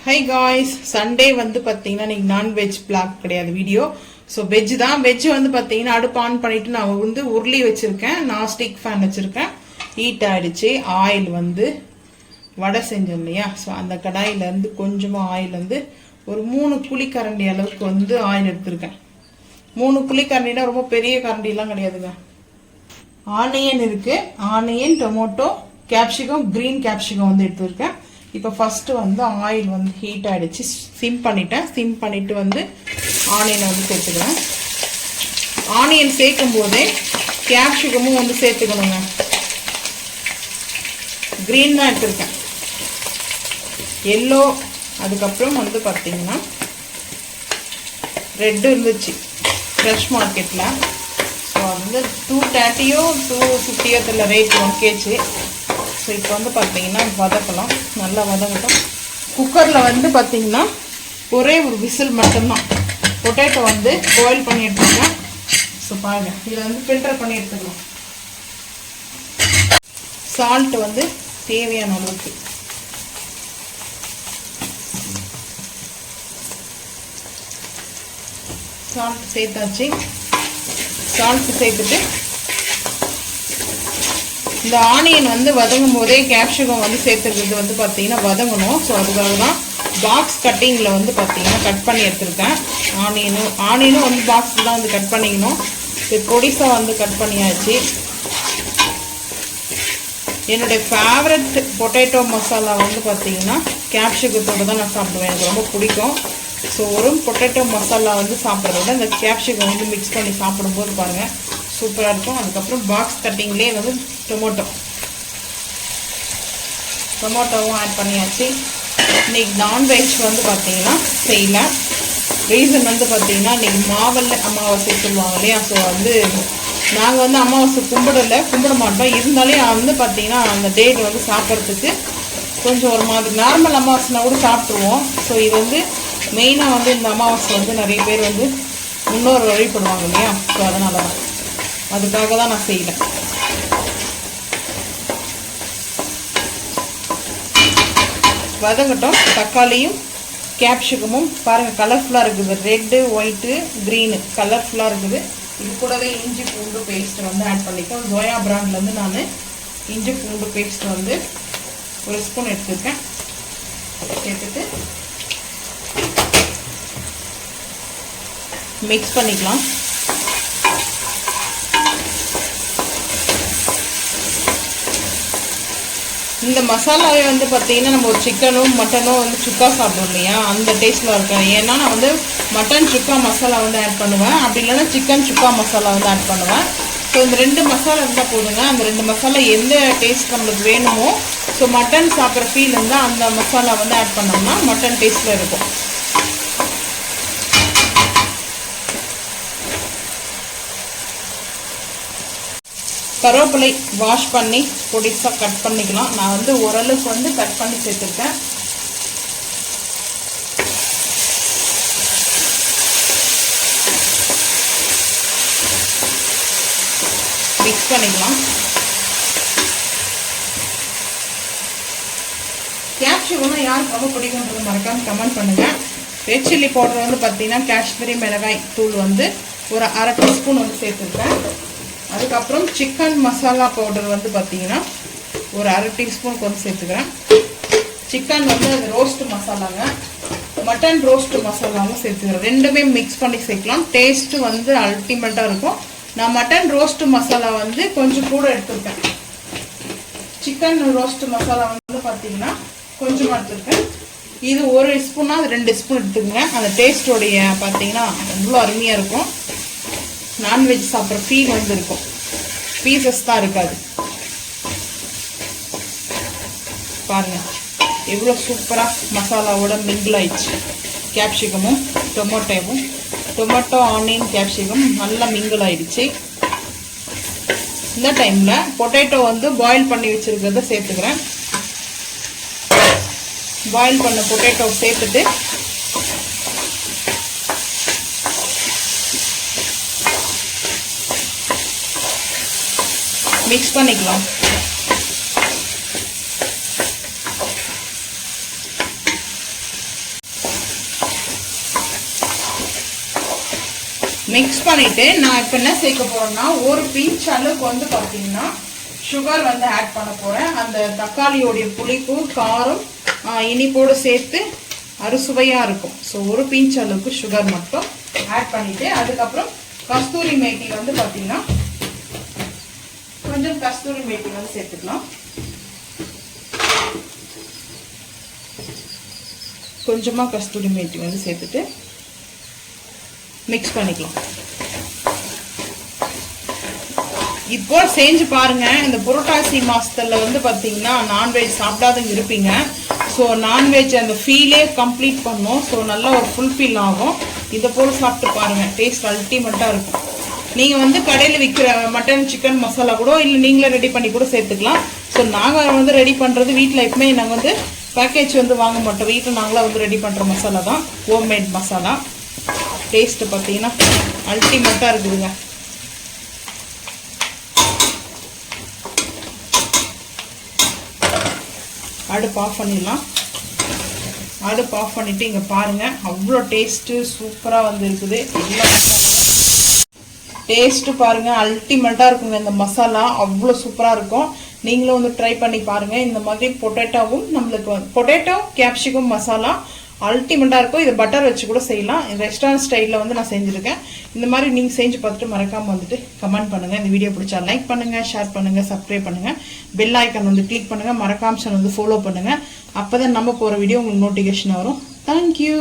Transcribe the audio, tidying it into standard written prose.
Hi guys, Sunday வந்து பாத்தீங்கன்னா நீங்க non-veg vlog கிடையாது வீடியோ. So veg தான். veg வந்து பாத்தீங்கன்னா அடுப்பு ஆன் பண்ணிட்டு நான் வந்து உருளி வச்சிருக்கேன். நான் ஸ்டிக் ஃபேன் வச்சிருக்கேன். ஹீட் ஆயிடுச்சு. ஆயில் வந்து வடை செஞ்சோம் இல்லையா? ஸோ அந்த கடாயில இருந்து கொஞ்சமா ஆயில் வந்து ஒரு 3 குழிக்கரண்டி அளவுக்கு வந்து ஆயில் எடுத்திருக்கேன். 3 குழிக்கரண்டினா ரொம்ப பெரிய கரண்டிலாம் கிடையாதுங்க. ஆனியன் இருக்கு. Onion, tomato, capsicum, green capsicum வந்து எடுத்திருக்கேன். இப்போ ஃபர்ஸ்ட் வந்து ஆயில் வந்து ஹீட் ஆயிடுச்சு. சிம் பண்ணிட்டேன். சிம் பண்ணிட்டு வந்து ஆனியனை வந்து சேர்த்துக்கிறேன். ஆனியன் சேர்க்கும் போதே கேப்சிகமும் வந்து சேர்த்துக்கணுங்க. கிரீன் தான் எடுத்திருக்கேன். எல்லோ, அதுக்கப்புறம் வந்து பார்த்தீங்கன்னா ரெட் இருந்துச்சு ஃப்ரெஷ் மார்க்கெட்டில். ஸோ வந்து 230 250 தெரியல ரேட் 1 kg. ஸோ இப்போ வந்து பார்த்தீங்கன்னா வதக்கலாம், நல்லா வதங்கட்டும். குக்கரில் வந்து பார்த்தீங்கன்னா ஒரே ஒரு விசில் மட்டும்தான். பொட்டேட்டோ வந்து பாயில் பண்ணி எடுத்துருக்கேன். ஸோ பாருங்கள், இதில் வந்து ஃபில்டர் பண்ணி எடுத்துக்கலாம். சால்ட் வந்து தேவையான அளவுக்கு. சால்ட் சேர்த்தாச்சு. சால்ட் சேர்த்துட்டு இந்த ஆனியன் வந்து வதங்கும் போதே கேப்சிகம் வந்து சேர்த்துக்கிறது வந்து பார்த்தீங்கன்னா வதங்கணும். ஸோ அதுக்காக தான் பாக்ஸ் கட்டிங்கில் வந்து பார்த்தீங்கன்னா கட் பண்ணி எடுத்துருக்கேன். ஆனியனும் வந்து பாக்ஸில் தான் வந்து கட் பண்ணிக்கணும். இப்போ பொடிசாக வந்து கட் பண்ணியாச்சு. என்னுடைய ஃபேவரட் பொட்டேட்டோ மசாலா வந்து பார்த்தீங்கன்னா கேப்சிகத்தோடு தான் நான் சாப்பிடுவேன். எனக்கு ரொம்ப பிடிக்கும். ஸோ ஒரு பொட்டேட்டோ மசாலா வந்து சாப்பிட்றத விட இந்த கேப்சிகம் வந்து மிக்ஸ் பண்ணி சாப்பிடும்போது பாருங்கள் சூப்பராக இருக்கும். அதுக்கப்புறம் பாக்ஸ் கட்டிங்லேயே வந்து டொமேட்டோவும் ஆட் பண்ணியாச்சு. இன்றைக்கி நான்வெஜ் வந்து பார்த்தீங்கன்னா செய்யல. ரீசன் வந்து பார்த்தீங்கன்னா இன்றைக்கி மாவல்ல அமாவாசை சொல்லுவாங்க இல்லையா? ஸோ வந்து நாங்கள் வந்து அமாவாசை கும்பிட மாட்டோம். இருந்தாலும் வந்து பார்த்தீங்கன்னா அந்த டேட் வந்து சாப்பிட்றதுக்கு கொஞ்சம் ஒரு மாதிரி நார்மல் அமாவாசைனா கூட சாப்பிட்ருவோம். ஸோ இது வந்து மெயினாக வந்து இந்த அமாவாசை வந்து நிறைய பேர் வந்து முன்னோர் வழிபடுவாங்க இல்லையா? ஸோ அதனால தான், அதுக்காக தான் நான் செய்யலை. வதங்கட்டும். தக்காளியும் கேப்சிகமும் பாருங்கள் கலர்ஃபுல்லாக இருக்குது. ரெட்டு, ஒயிட்டு, க்ரீனு கலர்ஃபுல்லாக இருக்குது. இது கூடவே இஞ்சி பூண்டு பேஸ்ட் வந்து ஆட் பண்ணிப்போம். ஜோயா பிராண்ட்லேருந்து நான் இஞ்சி பூண்டு பேஸ்ட் வந்து 1 ஸ்பூன் எடுத்துருக்கேன். சேர்த்துட்டு மிக்ஸ் பண்ணிக்கலாம். இந்த மசாலாவே வந்து பார்த்தீங்கன்னா நம்ம ஒரு சிக்கனும் மட்டனும் வந்து சுக்கா சாப்பிடுவோம் இல்லையா? அந்த டேஸ்ட்டில் இருக்கேன். ஏன்னா நான் வந்து மட்டன் சுக்கா மசாலா வந்து ஆட் பண்ணுவேன். அப்படி இல்லைன்னா சிக்கன் சுக்கா மசாலா வந்து ஆட் பண்ணுவேன். ஸோ இந்த 2 மசாலா இருந்தால் போதுங்க. அந்த 2 மசாலா எந்த டேஸ்ட் நம்மளுக்கு வேணுமோ, ஸோ மட்டன் சாப்பிட்ற ஃபீல் இருந்தால் அந்த மசாலா வந்து ஆட் பண்ணோம்னா மட்டன் டேஸ்ட்டில் இருக்கும். கருவேப்பிலை வாஷ் பண்ணி பொடிசாக கட் பண்ணிக்கலாம். நான் வந்து ஓரளவுக்கு வந்து கட் பண்ணி சேர்த்துருக்கேன். மிக்ஸ் பண்ணிக்கலாம். கேப்சிகம் யாருக்கு ரொம்ப பிடிக்கும்ன்றது மறக்காம கமெண்ட் பண்ணுங்கள். ரெட் சில்லி பவுடர் வந்து பார்த்தீங்கன்னா காஷ்மீரி மிளகாய் தூள் வந்து ஒரு 1/2 டீஸ்பூன் வந்து சேர்த்துருக்கேன். அதுக்கப்புறம் சிக்கன் மசாலா பவுடர் வந்து பார்த்தீங்கன்னா ஒரு 1/2 டீஸ்பூனுக்கு வந்து சேர்த்துக்கிறேன். சிக்கன் வந்து அது ரோஸ்ட் மசாலாங்க. மட்டன் ரோஸ்ட் மசாலாவும் சேர்த்துக்கிறேன். ரெண்டுமே மிக்ஸ் பண்ணி சேர்க்கலாம். டேஸ்ட்டு வந்து அல்டிமேட்டாக இருக்கும். நான் மட்டன் ரோஸ்ட் மசாலா வந்து கொஞ்சம் கூட எடுத்துருக்கேன். சிக்கன் ரோஸ்ட் மசாலா வந்து பார்த்தீங்கன்னா கொஞ்சமாக எடுத்துருக்கேன். இது 1 ஸ்பூன்னா அது 2 ஸ்பூன் எடுத்துக்கோங்க. அந்த டேஸ்ட்டோடைய பார்த்தீங்கன்னா அவ்வளோ அருமையாக இருக்கும். நான்வெஜ் சாப்பிட்ற ஃபீல் வந்து இருக்கும். பீசஸ் தான் இருக்காது. பாருங்கள் எவ்வளோ சூப்பராக மசாலாவோட மிங்கிள் ஆயிடுச்சு. கேப்சிகமும் டொமேட்டோ ஆனியன் கேப்சிகம் நல்லா மிங்கிள் ஆயிடுச்சு. இந்த டைமில் பொட்டேட்டோ வந்து பாயில் பண்ணி வச்சுருக்கிறத சேர்த்துக்கிறேன். பாயில் பண்ண பொட்டேட்டோ சேர்த்துட்டு மிக்ஸ் பண்ணிக்கலாம். மிக்ஸ் பண்ணிட்டு நான் இப்போ என்ன சேர்க்க போறேன்னா ஒரு பிஞ்ச் அளவுக்கு வந்து பார்த்தீங்கன்னா சுகர் வந்து ஆட் பண்ண போறேன். அந்த தக்காளியோடைய புளிப்பு காரம் இனிப்போடு சேர்த்து அறுசுவையாக இருக்கும். ஸோ ஒரு பிஞ்ச் அளவுக்கு சுகர் மட்டும் ஆட் பண்ணிட்டு அதுக்கப்புறம் கஸ்தூரி மேத்தி வந்து பார்த்தீங்கன்னா கொஞ்சம் கஸ்தூரி மேத்தி வந்து சேர்த்துக்கலாம். கொஞ்சமாக கஸ்தூரி மேத்தி வந்து சேர்த்துட்டு மிக்ஸ் பண்ணிக்கலாம். இப்போ செஞ்சு பாருங்க. இந்த புரட்டாசி மாசத்துல வந்து பார்த்தீங்கன்னா நான்வெஜ் சாப்பிடாதவங்க இருப்பீங்க. ஸோ நான்வெஜ் அந்த ஃபீலே கம்ப்ளீட் பண்ணும். ஸோ நல்லா ஒரு ஃபுல்ஃபில் ஆகும். இதை போல் சாப்பிட்டு பாருங்க. டேஸ்ட் அல்டிமேட்டாக இருக்கும். நீங்கள் வந்து கடையில் விற்கிற மட்டன் சிக்கன் மசாலா கூட இல்லை நீங்களே ரெடி பண்ணி கூட சேர்த்துக்கலாம். ஸோ நாங்கள் வந்து ரெடி பண்ணுறது வீட்டில் எப்பவுமே நாங்கள் வந்து பேக்கேஜ் வந்து வாங்க மாட்டோம். வீட்டில் நாங்களாம் வந்து ரெடி பண்ணுற மசாலா தான், ஹோம்மேட் மசாலா. டேஸ்ட்டு பார்த்தீங்கன்னா அல்டிமேட்டாக இருக்குதுங்க. அடுப்பு ஆஃப் பண்ணிடலாம். அடுப்பு ஆஃப் பண்ணிவிட்டு இங்கே பாருங்கள், அவ்வளோ டேஸ்ட்டு சூப்பராக வந்து இருக்குது. எல்லாம் டேஸ்ட்டு பாருங்கள், அல்டிமேட்டாக இருக்குங்க. இந்த மசாலா அவ்வளோ சூப்பராக இருக்கும். நீங்களும் வந்து ட்ரை பண்ணி பாருங்கள். இந்த மாதிரி பொட்டேட்டோவும் நம்மளுக்கு பொட்டேட்டோ கேப்சிகம் மசாலா அல்டிமேட்டாக இருக்கும். இதை பட்டர் வச்சு கூட செய்யலாம். ரெஸ்டாரண்ட் ஸ்டைலில் வந்து நான் செஞ்சுருக்கேன். இந்த மாதிரி நீங்கள் செஞ்சு பார்த்துட்டு மறக்காமல் வந்துட்டு கமெண்ட் பண்ணுங்கள். இந்த வீடியோ பிடிச்சா லைக் பண்ணுங்கள், ஷேர் பண்ணுங்கள், சப்ஸ்கிரைப் பண்ணுங்கள், பெல் ஐக்கான் வந்து கிளிக் பண்ணுங்கள், மறக்காமல் வந்து ஃபாலோ பண்ணுங்கள். அப்போ தான் நம்ம போகிற வீடியோ உங்களுக்கு நோட்டிஃபிகேஷன் வரும். தேங்க்யூ.